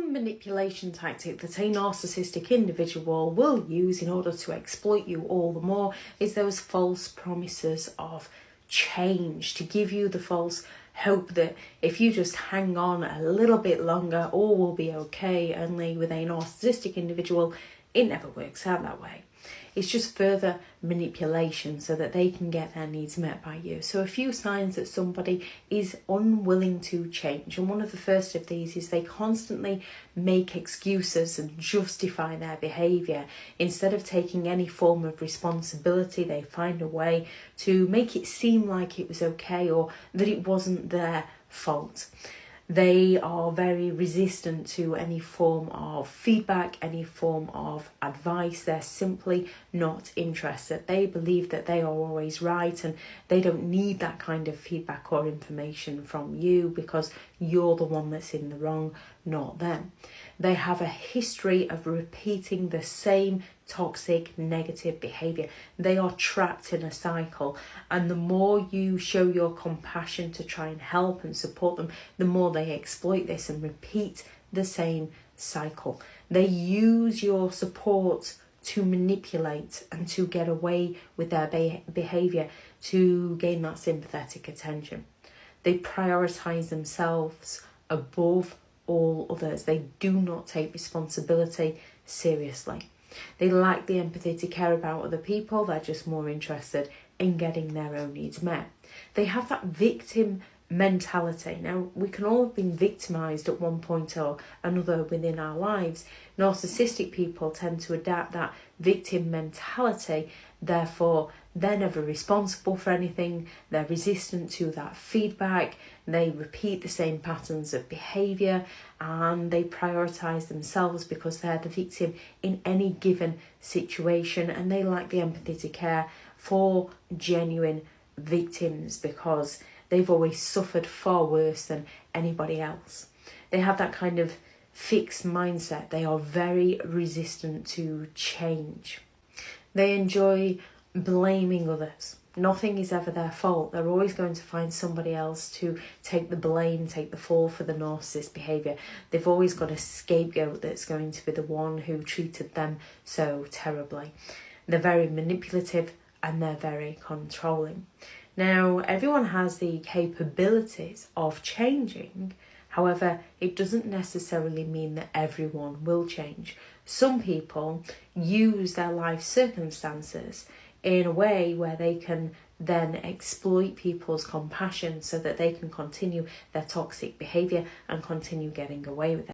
One manipulation tactic that a narcissistic individual will use in order to exploit you all the more is those false promises of change, to give you the false hope that if you just hang on a little bit longer, all will be okay. Only with a narcissistic individual, it never works out that way. It's just further manipulation so that they can get their needs met by you. So a few signs that somebody is unwilling to change. And one of the first of these is they constantly make excuses and justify their behaviour. Instead of taking any form of responsibility, they find a way to make it seem like it was okay or that it wasn't their fault. They are very resistant to any form of feedback, any form of advice. They're simply not interested. They believe that they are always right and they don't need that kind of feedback or information from you because you're the one that's in the wrong, not them. They have a history of repeating the same toxic, negative behaviour. They are trapped in a cycle, and the more you show your compassion to try and help and support them, the more they exploit this and repeat the same cycle. They use your support to manipulate and to get away with their behaviour to gain that sympathetic attention. They prioritise themselves above all others. They do not take responsibility seriously. They lack the empathy to care about other people. They're just more interested in getting their own needs met. They have that victim mentality. Now, we can all have been victimised at one point or another within our lives. Narcissistic people tend to adapt that victim mentality. Therefore, they're never responsible for anything. They're resistant to that feedback. They repeat the same patterns of behaviour and they prioritise themselves because they're the victim in any given situation, and they lack the empathy to care for genuine victims because they've always suffered far worse than anybody else. They have that kind of fixed mindset. They are very resistant to change. They enjoy blaming others. Nothing is ever their fault. They're always going to find somebody else to take the blame, take the fall for the narcissist behaviour. They've always got a scapegoat that's going to be the one who treated them so terribly. They're very manipulative and they're very controlling. Now, everyone has the capabilities of changing. However, it doesn't necessarily mean that everyone will change. Some people use their life circumstances in a way where they can then exploit people's compassion so that they can continue their toxic behaviour and continue getting away with it.